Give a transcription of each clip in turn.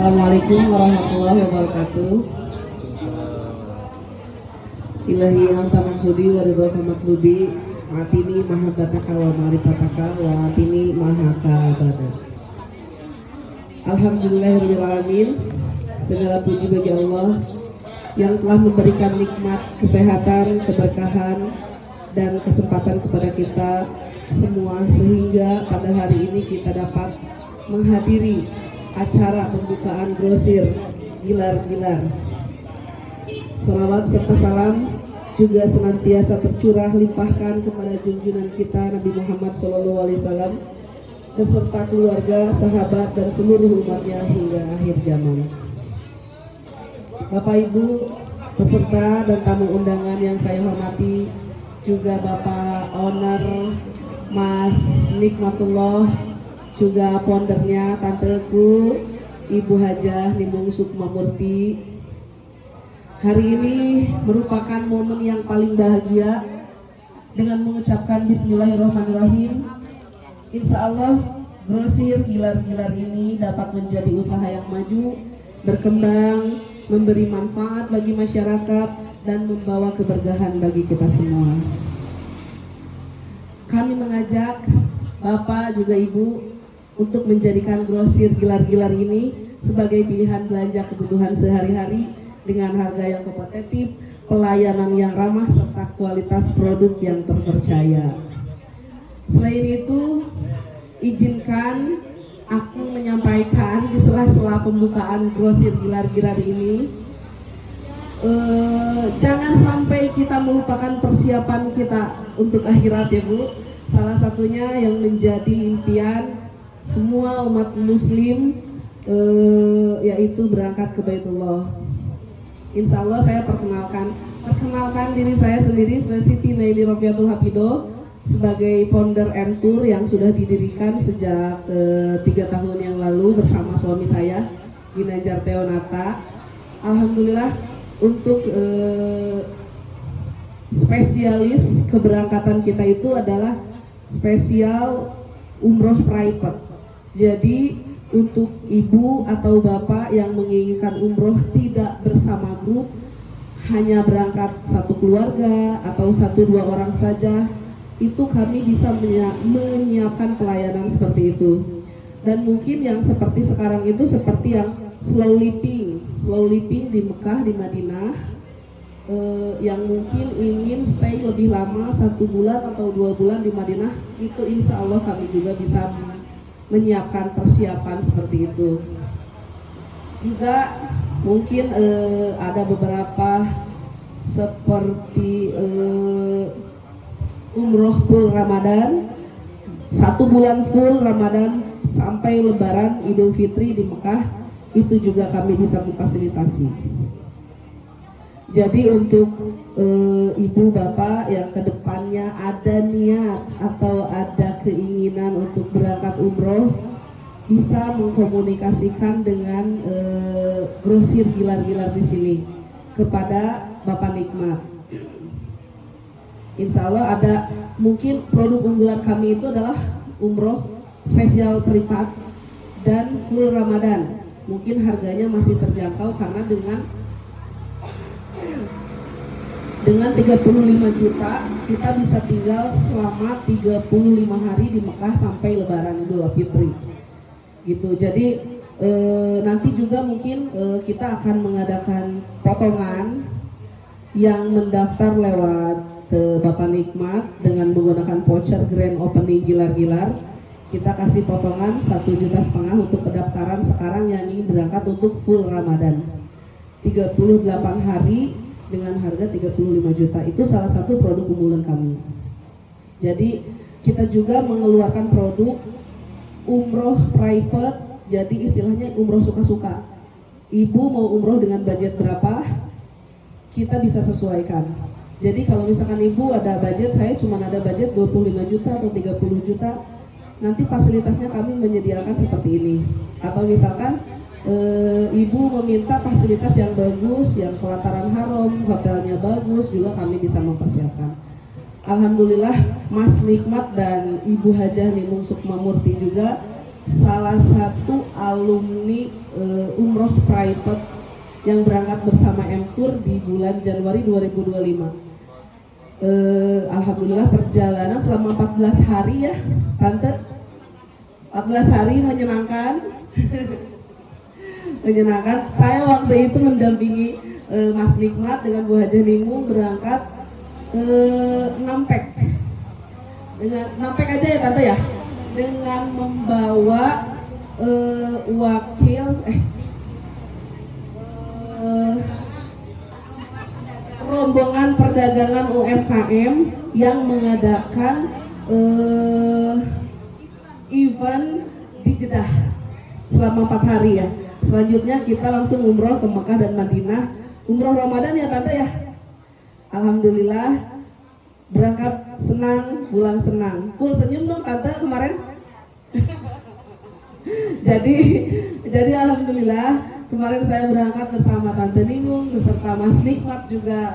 Assalamualaikum warahmatullahi wabarakatuh. Ilahi anta maksudi wa ridhoka matlubi atini mahabbataka wa ma'rifataka wa atini mahaka abada. Alhamdulillahirabbil alamin. Segala puji bagi Allah yang telah memberikan nikmat kesehatan, keberkahan dan kesempatan kepada kita semua sehingga pada hari ini kita dapat menghadiri acara pembukaan grosir Gilar-Gilar. Sholawat serta salam juga senantiasa tercurah limpahkan kepada junjungan kita Nabi Muhammad SAW beserta keluarga, sahabat dan seluruh umatnya hingga akhir zaman. Bapak Ibu peserta dan tamu undangan yang saya hormati, juga Bapak Owner Mas Nikmatullah, juga foundernya Tanteku Ibu Hajah Nimung Sukmamurti. Hari ini merupakan momen yang paling bahagia dengan mengucapkan Bismillahirrahmanirrahim. Insya Allah grosir Gilar-Gilar ini dapat menjadi usaha yang maju, berkembang, memberi manfaat bagi masyarakat dan membawa keberkahan bagi kita semua. Kami mengajak Bapak juga Ibu untuk menjadikan grosir Gilar-Gilar ini sebagai pilihan belanja kebutuhan sehari-hari dengan harga yang kompetitif, pelayanan yang ramah, serta kualitas produk yang terpercaya. Selain itu, izinkan aku menyampaikan di sela-sela pembukaan grosir Gilar-Gilar ini, jangan sampai kita melupakan persiapan kita untuk akhirat ya Bu. Salah satunya yang menjadi impian semua umat muslim yaitu berangkat ke Baitullah. Insya Allah saya perkenalkan diri saya sendiri, Siti Naili Rofiatul Hafidoh, sebagai founder M-Tour yang sudah didirikan sejak 3 tahun yang lalu bersama suami saya Ginanjar Teonata. Alhamdulillah untuk spesialis keberangkatan kita itu adalah spesial umroh private. Jadi untuk ibu atau bapak yang menginginkan umroh tidak bersama grup, hanya berangkat satu keluarga atau 1-2 orang saja, itu kami bisa menyiapkan pelayanan seperti itu. Dan mungkin yang seperti sekarang itu seperti yang slow living di Mekah, di Madinah, yang mungkin ingin stay lebih lama 1 bulan atau 2 bulan di Madinah, itu insya Allah kami juga bisa menyiapkan persiapan seperti itu. Juga mungkin ada beberapa seperti umroh full Ramadan, 1 bulan full Ramadan sampai Lebaran Idul Fitri di Mekah, itu juga kami bisa memfasilitasi. Jadi untuk ibu bapak yang kedepannya ada niat atau ada keinginan untuk berangkat umroh, bisa mengkomunikasikan dengan grosir Gilar-Gilar di sini kepada Bapak Nikmat. Insya Allah ada mungkin produk unggulan kami itu adalah umroh spesial privat dan full Ramadan. Mungkin harganya masih terjangkau karena dengan 35 juta kita bisa tinggal selama 35 hari di Mekah sampai Lebaran Idul Fitri gitu. Jadi nanti juga mungkin kita akan mengadakan potongan yang mendaftar lewat Bapak Nikmat dengan menggunakan voucher grand opening Gilar-Gilar. Kita kasih potongan 1,5 juta untuk pendaftaran sekarang yang ingin berangkat untuk full Ramadan 38 hari dengan harga 35 juta. Itu salah satu produk unggulan kami. Jadi kita juga mengeluarkan produk umroh private, jadi istilahnya umroh suka-suka. Ibu mau umroh dengan budget berapa, kita bisa sesuaikan. Jadi kalau misalkan ibu ada budget, saya cuma ada budget 25 juta atau 30 juta, nanti fasilitasnya kami menyediakan seperti ini. Atau misalkan ibu meminta fasilitas yang bagus, yang pelataran haram, hotelnya bagus, juga kami bisa mempersiapkan. Alhamdulillah Mas Nikmat dan Ibu Hajah Nimung Sukmamurti juga salah satu alumni umroh private yang berangkat bersama M-Tour di bulan Januari 2025. Alhamdulillah perjalanan selama 14 hari ya Tante, 14 hari menyenangkan. Menyenangkan. Saya waktu itu mendampingi Mas Nikmat dengan Bu Hajah Nimung berangkat ke Nampek, dengan Nampek aja ya Tante ya, dengan membawa wakil rombongan perdagangan UMKM yang mengadakan event di Jeddah selama 4 hari ya. Selanjutnya kita langsung umroh ke Mekah dan Madinah, umroh Ramadan ya Tante ya. Alhamdulillah berangkat senang, pulang senang. Full senyum dong Tante kemarin. jadi alhamdulillah kemarin saya berangkat bersama Tante Nimung beserta Mas Nikmat juga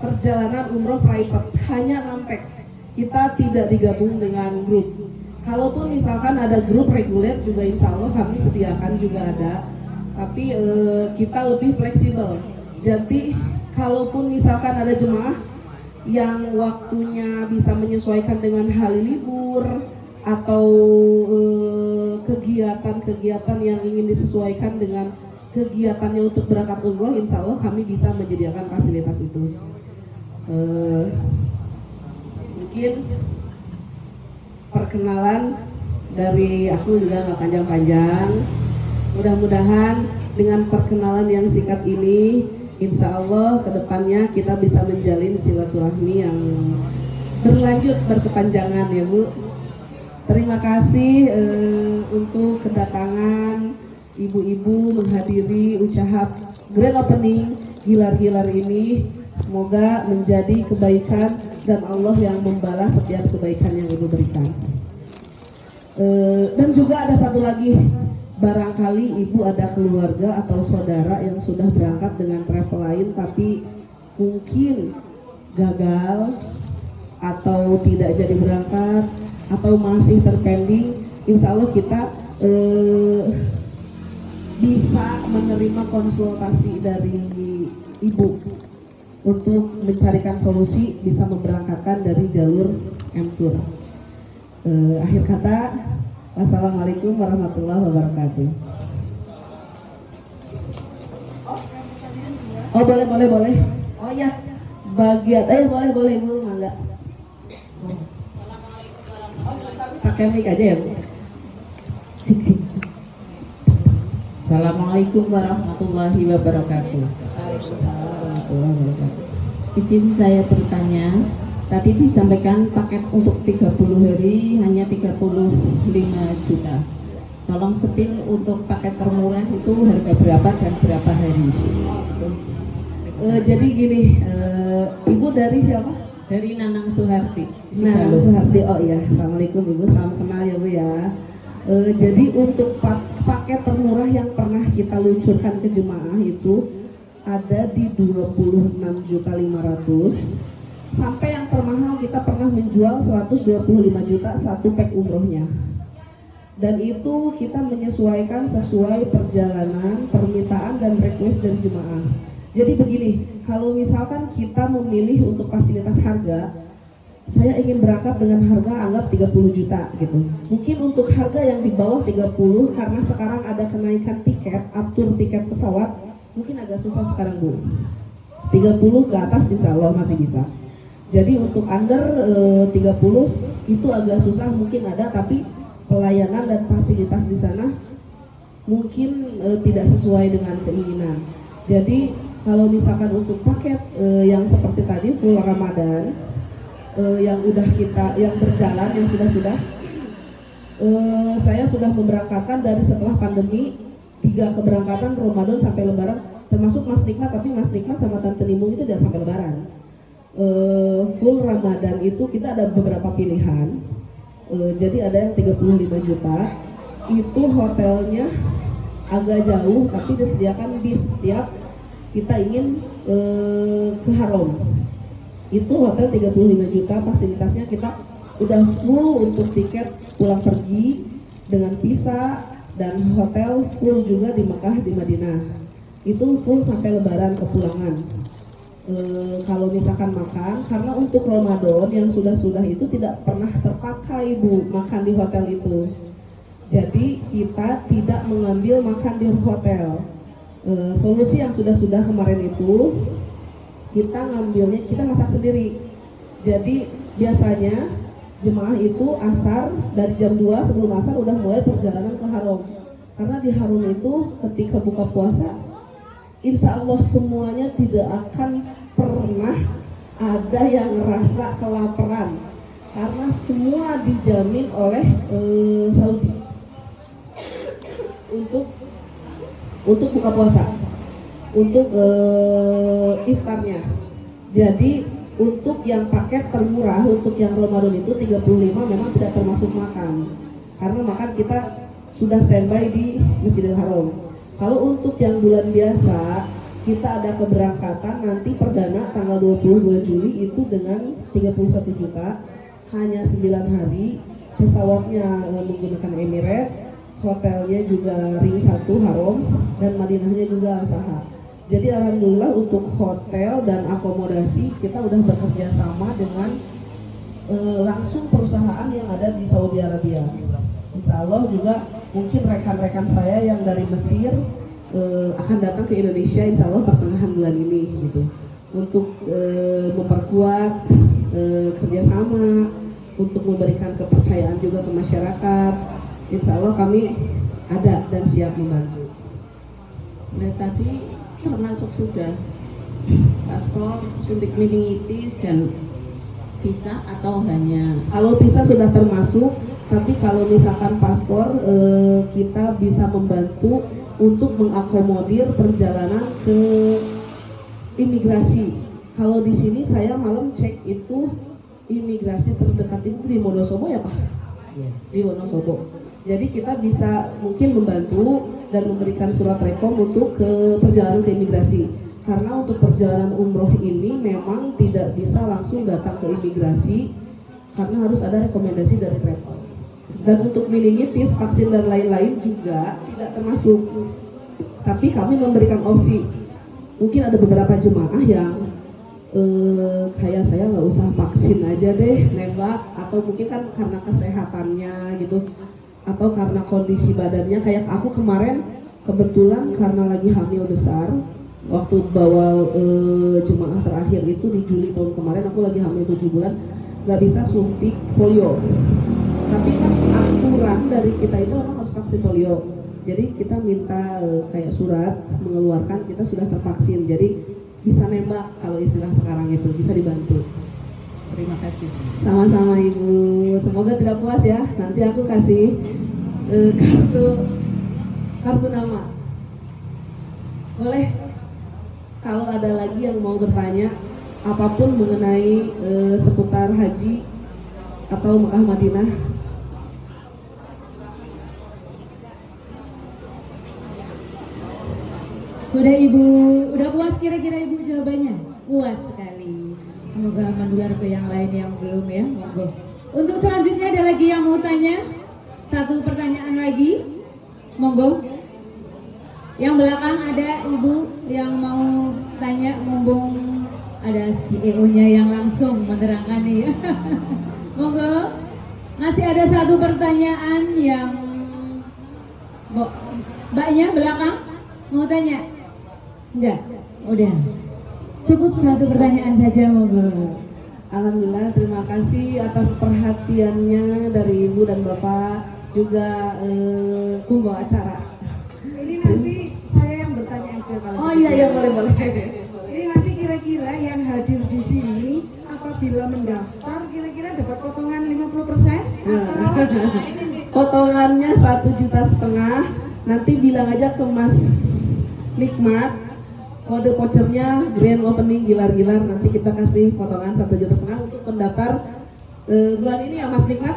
perjalanan umroh private hanya Nampek. Kita tidak digabung dengan grup. Kalaupun misalkan ada grup reguler juga insya Allah kami sediakan juga ada. Tapi kita lebih fleksibel. Jadi kalaupun misalkan ada jemaah yang waktunya bisa menyesuaikan dengan hari libur atau kegiatan-kegiatan yang ingin disesuaikan dengan kegiatannya untuk berangkat umroh, insya Allah kami bisa menyediakan fasilitas itu. Mungkin perkenalan dari aku juga nggak panjang-panjang. Mudah-mudahan dengan perkenalan yang singkat ini, insya Allah kedepannya kita bisa menjalin silaturahmi yang berlanjut berkepanjangan ya Bu. Terima kasih untuk kedatangan ibu-ibu menghadiri ucapan grand opening Gilar-Gilar ini. Semoga menjadi kebaikan dan Allah yang membalas setiap kebaikan yang ibu berikan. Dan juga ada satu lagi, barangkali ibu ada keluarga atau saudara yang sudah berangkat dengan travel lain tapi mungkin gagal atau tidak jadi berangkat atau masih terpending, insya Allah kita bisa menerima konsultasi dari ibu untuk mencarikan solusi bisa memberangkatkan dari jalur M-Tour. Akhir kata, wassalamualaikum warahmatullahi wabarakatuh. Oh boleh. Oh ya, bagian boleh Bu, enggak. Pakai mic aja ya Bu. Assalamualaikum warahmatullahi wabarakatuh. Izin saya bertanya, tadi disampaikan paket untuk 30 hari hanya 35 juta. Tolong sepil untuk paket termurah itu harga berapa dan berapa hari? Jadi gini, Ibu dari siapa? Dari Nanang Suharti. Nanang Suharti. Oh iya, assalamualaikum Ibu, salam kenal ya Bu ya. Jadi untuk paket termurah yang pernah kita luncurkan ke jemaah itu ada di 26.500.000 sampai yang termahal kita pernah menjual 125 juta satu pack umrohnya. Dan itu kita menyesuaikan sesuai perjalanan, permintaan dan request dari jemaah. Jadi begini, kalau misalkan kita memilih untuk fasilitas harga, saya ingin berangkat dengan harga anggap 30 juta gitu. Mungkin untuk harga yang di bawah 30 karena sekarang ada kenaikan tiket, aftur tiket pesawat, mungkin agak susah sekarang Bu. 30 ke atas insya Allah masih bisa. Jadi untuk under 30 itu agak susah mungkin ada, tapi pelayanan dan fasilitas di sana mungkin tidak sesuai dengan keinginan. Jadi kalau misalkan untuk paket yang seperti tadi full Ramadan, yang berjalan, yang sudah saya sudah memberangkatkan dari setelah pandemi 3 keberangkatan Ramadan sampai Lebaran, termasuk Mas Nikmat, tapi Mas Nikmat sama Tante Nimung itu tidak sampai Lebaran. Full Ramadan itu kita ada beberapa pilihan. Jadi ada yang 35 juta, itu hotelnya agak jauh tapi disediakan bis setiap kita ingin ke Haram. Itu hotel 35 juta, fasilitasnya kita udah full untuk tiket pulang pergi dengan visa, dan hotel full juga di Mekah di Madinah. Itu full sampai lebaran kepulangan. Kalau misalkan makan, karena untuk Ramadan yang sudah-sudah itu tidak pernah terpakai Bu makan di hotel itu. Jadi kita tidak mengambil makan di hotel. Solusi yang sudah-sudah kemarin itu kita ngambilnya, kita masak sendiri. Jadi biasanya jemaah itu asar, dari jam 2 sebelum asar udah mulai perjalanan ke Haram. Karena di Haram itu ketika buka puasa, insya Allah semuanya tidak akan pernah ada yang ngerasa kelaparan, karena semua dijamin oleh Saudi untuk buka puasa, untuk iftarnya. Jadi untuk yang paket termurah, untuk yang Ramadan itu 35 memang tidak termasuk makan, karena makan kita sudah standby di Masjidil Haram. Kalau untuk yang bulan biasa, kita ada keberangkatan nanti perdana tanggal 22 Juli itu dengan 31 juta, hanya 9 hari, pesawatnya menggunakan Emirates, hotelnya juga ring 1 Haram, dan Madinahnya juga Al-Sahar. Jadi alhamdulillah untuk hotel dan akomodasi kita udah bekerja sama dengan langsung perusahaan yang ada di Saudi Arabia. Insya Allah juga mungkin rekan-rekan saya yang dari Mesir akan datang ke Indonesia insya Allah pertengahan bulan ini gitu, untuk memperkuat kerjasama, untuk memberikan kepercayaan juga ke masyarakat. Insya Allah kami ada dan siap membantu. Nah tadi termasuk sudah paspor, suntik meningitis dan visa atau hanya? Kalau visa sudah termasuk, tapi kalau misalkan paspor kita bisa membantu untuk mengakomodir perjalanan ke imigrasi. Kalau di sini saya malam cek itu imigrasi terdekat itu di Wonosobo ya Pak? Di Wonosobo. Jadi kita bisa mungkin membantu dan memberikan surat rekom untuk ke perjalanan ke imigrasi. Karena untuk perjalanan umroh ini memang tidak bisa langsung datang ke imigrasi, karena harus ada rekomendasi dari travel. Dan untuk meningitis, vaksin dan lain-lain juga tidak termasuk. Tapi kami memberikan opsi. Mungkin ada beberapa jemaah yang kayak saya nggak usah vaksin aja deh, nembak, atau mungkin kan karena kesehatannya gitu, atau karena kondisi badannya. Kayak aku kemarin kebetulan karena lagi hamil besar, waktu bawa jemaah terakhir itu di Juli tahun kemarin, aku lagi hamil 7 bulan, nggak bisa suntik polio. Tapi kan aturan dari kita itu memang harus vaksin polio. Jadi kita minta kayak surat mengeluarkan kita sudah tervaksin. Jadi bisa nembak kalau istilah sekarang itu, bisa dibantu. Terima kasih. Sama-sama Ibu. Semoga tidak puas ya. Nanti aku kasih kartu nama. Boleh? Kalau ada lagi yang mau bertanya apapun mengenai seputar haji atau Mekah Madinah. Sudah Ibu, udah puas kira-kira Ibu jawabannya? Puas sekali. Semoga menular ke yang lain yang belum ya, monggo. Untuk selanjutnya ada lagi yang mau tanya? Satu pertanyaan lagi, monggo. Yang belakang ada Ibu yang mau tanya, mumpung ada CEO-nya yang langsung menerangkan nih ya. Monggo. Masih ada satu pertanyaan yang Mbaknya belakang mau tanya? Enggak? Udah. Cukup satu pertanyaan saja, monggo. Alhamdulillah, terima kasih atas perhatiannya dari Ibu dan Bapak, juga pembawa acara. Ini nanti saya yang bertanya aja kalau Oh iya boleh. Ini nanti kira-kira yang hadir di sini apabila mendaftar kira-kira dapat potongan 50%? Potongannya 1,5 juta. Nanti bilang aja ke Mas Nikmat, kode vouchernya grand opening gilar-gilar, nanti kita kasih potongan 1,5 juta untuk pendaftar bulan ini ya Mas Nikmat.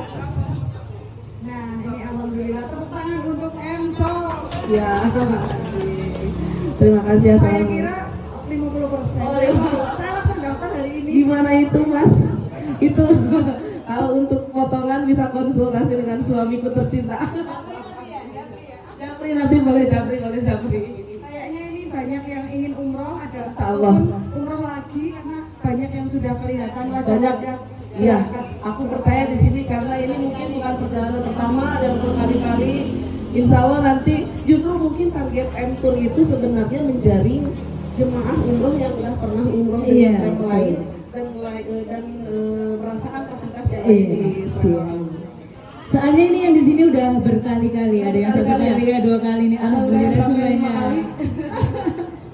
Nah ini alhamdulillah, tepuk tangan untuk Enzo. Ya. Terima kasih ya. Saya kira 50%. Oh, iya. Salah pendaftar hari ini. Gimana itu Mas? Itu Kalau untuk potongan bisa konsultasi dengan suamiku tercinta. Japri nanti boleh Japri. Kayaknya ini banyak yang ingin umroh, ada Allah. umroh lagi karena banyak yang sudah kelihatan Banyak. wajah-wajah. Iya, aku percaya di sini karena ini mungkin bukan perjalanan pertama, ada yang berkali-kali. Insya Allah nanti justru mungkin target M-Tour itu sebenarnya menjaring jemaah umroh yang sudah pernah umroh dengan travel lain dan merasakan fasilitas yang lain di travel. Soalnya ini yang di sini udah berkali-kali, ada yang satu kali ya, 2 kali ini. Alhamdulillah semuanya.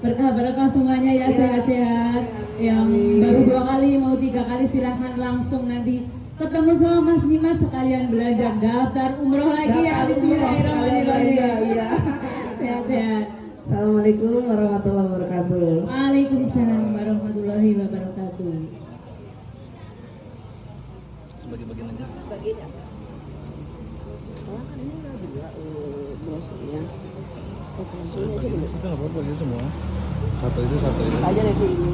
Berkah semuanya ya, sehat-sehat. Yang baru 2 kali mau 3 kali silahkan langsung nanti ketemu sama Mas Nimat sekalian belanja daftar umroh lagi ya. Bismillahirrahmanirrahim. Iya. Sehat-sehat. Assalamualaikum warahmatullahi wabarakatuh. Waalaikumsalam warahmatullahi wabarakatuh. Bagi-bagian aja. Brosurnya. Itu nggak apa-apa gitu semua. Satu itu. Aja deh ini.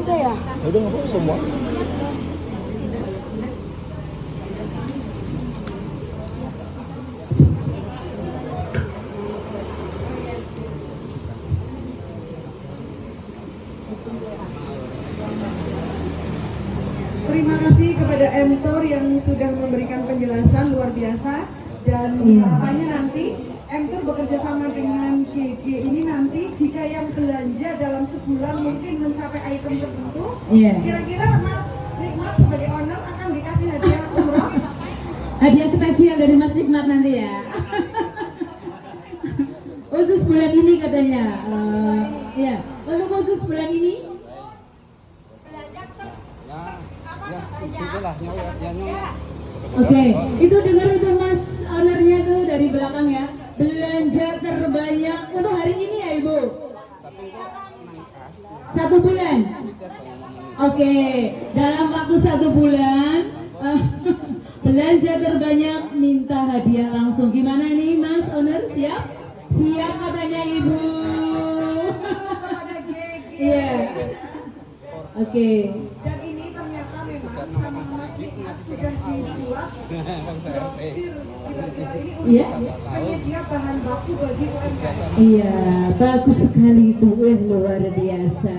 Udah ya. Ya udah nggak apa-apa semua. Terima kasih kepada M-Tour yang sudah memberikan penjelasan luar biasa dan harapannya nanti M-Tour bekerja sama dengan GG ini nanti jika yang belanja dalam sebulan mungkin mencapai item tertentu, kira-kira Mas Nikmat sebagai owner akan dikasih hadiah umroh? Hadiah spesial dari Mas Nikmat nanti ya. Khusus bulan ini katanya. Ya, untuk khusus bulan ini. Oke, itu dengar itu Mas ownernya tuh dari belakang ya. Belanja terbanyak untuk hari ini ya Ibu. 1 bulan. Oke, dalam waktu 1 bulan belanja terbanyak minta hadiah langsung. Gimana nih Mas owner, siap? Siap katanya Ibu. Iya. Oke. Dan ini ternyata memang sama Mas Nikmat sudah dibuat brosur gila-gila ini Iya. untuk penyedia bahan baku bagi UMKM. Iya, bagus sekali itu, luar biasa.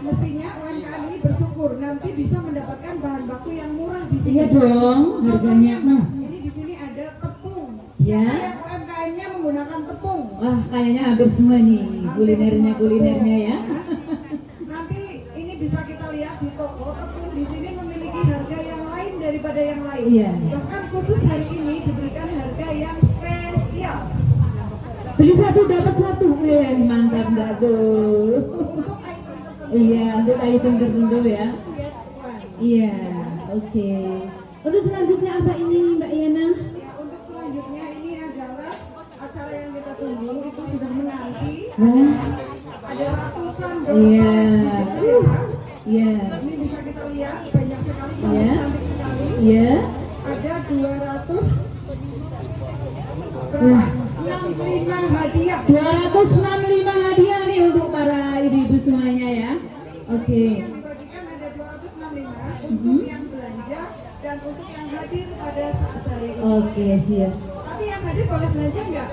Mestinya UMKM ini bersyukur nanti bisa mendapatkan bahan baku yang murah di sini. Iya dong, harganya mah. Ini di sini ada tepung. Ya. Setiap UMKM-nya menggunakan tepung. Wah, kayaknya hampir semua nih kulinernya ya. Nanti ini bisa kita lihat di toko tepung di sini memiliki harga yang lain daripada yang lain. Iya. Bahkan khusus hari ini diberikan harga yang spesial Beli 1 dapat 1, mantap nggak tuh? untuk item tertentu. Iya, untuk item tertentu ya. Yes, Wan. Iya, oke. Untuk selanjutnya apa ini Mbak Yana? Ya, untuk selanjutnya ini adalah acara yang kita tunggu itu sudah menanti. Wah, Ada ratusan iya. di situ ya, Pak. Iya, Ini bisa kita lihat banyak sekali, Iya. cantik sekali. iya. Ada 200 berapa? 65 hadiah. 265 hadiah nih untuk para ibu-ibu semuanya ya. Oke. Yang dibagikan ada 265 untuk yang belanja dan untuk yang hadir pada saat hari ini. Oke, siap. Tapi yang hadir boleh belanja nggak?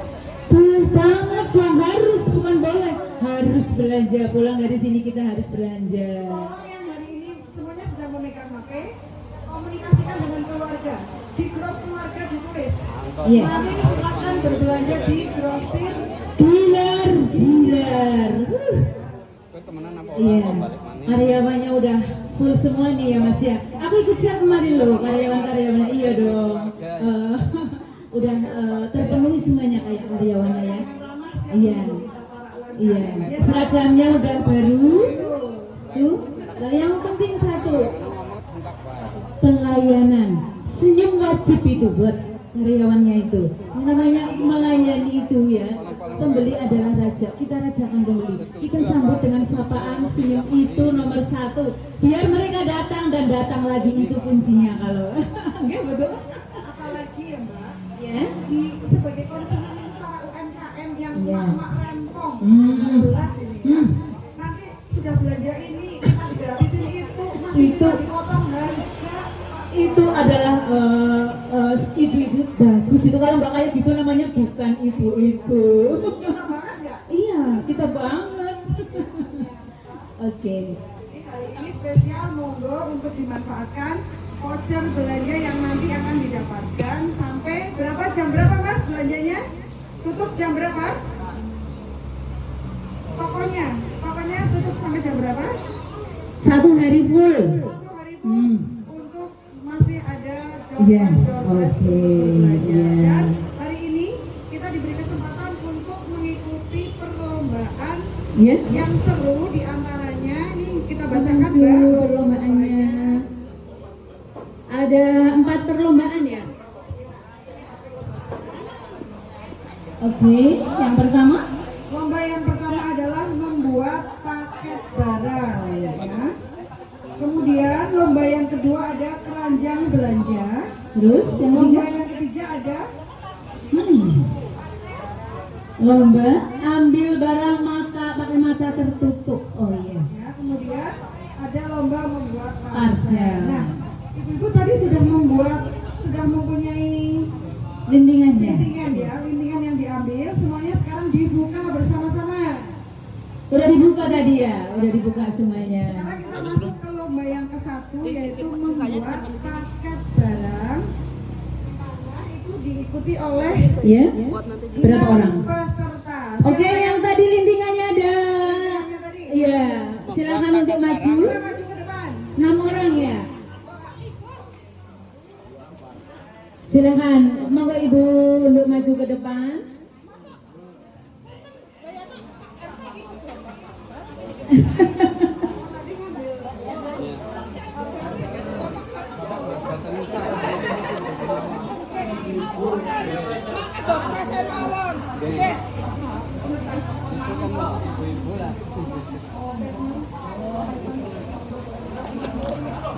Boleh banget dong, harus, bukan boleh, harus belanja. Pulang dari sini kita harus belanja. Tolong yang hari ini semuanya sedang memegang HP, komunikasikan dengan keluarga. Di grup keluarga ditulis. Iya. Mari silakan berbelanja di grosir. Dealer. Iya. Karyawannya udah full semua nih ya Mas ya. Aku ikut share kemarin loh karyawan-karyawannya. Iya dong. Udah terpenuhi semuanya kayak karyawannya ya. Iya. Iya. Seragamnya udah baru. Tuh. Nah, yang penting satu, pelayanan. Senyum wajib itu buat karyawannya itu. Yang namanya melayani itu ya. Pembeli adalah raja. Kita rajakan pembeli. Kita sambut dengan sapaan, senyum itu nomor 1. Biar mereka datang dan datang lagi, itu kuncinya kalau. Enggak betul? Apalagi ya Mbak, Ya. di sebagai konsumen para UMKM yang Iya. mak rempong, jelas ini. Nanti sudah belanja ini, kita gratisin itu, masih Itu. bisa dipotong harga. itu kalau nggak kayak gitu namanya bukan ibu-ibu. Kita banget ya. Iya, kita banget. Oke. Jadi hari ini spesial monggo untuk dimanfaatkan voucher belanja yang nanti akan didapatkan sampai berapa, jam berapa Mas belanjanya? Tutup jam berapa? Tokonya tutup sampai jam berapa? 1 hari full. Satu hari pun untuk masih ada Iya, door-prize oke, untuk berbelanja. iya. Dan hari ini kita diberi kesempatan untuk mengikuti perlombaan Ya. yang seru, diantaranya ini kita bacakan Bacakan Mbak perlombaannya. Ada 4 perlombaan ya. Oke, yang pertama. Lomba yang pertama adalah membuat paket barang ya. Kemudian lomba yang kedua ada keranjang belanja. Terus yang Lomba ketiga. yang ketiga ada Lomba ambil barang mata pakai mata tertutup. Oh iya. ya, kemudian ada lomba membuat Parcel. parcel. Nah, ibu-ibu tadi sudah mempunyai Lintingannya. lintingan yang diambil, semuanya sekarang dibuka bersama-sama. Udah dibuka tadi ya, udah dibuka semuanya. Sekarang kita masuk ke lomba yang ke-1 yaitu membuat paket barang. Itu diikuti oleh Ya. Berapa 6 orang? peserta. Oke, yang tadi lintingannya ada. Lintingannya tadi. Iya, silakan untuk maju. Kita maju ke depan. 6 orang ya. Silakan, monggo ibu untuk maju ke depan.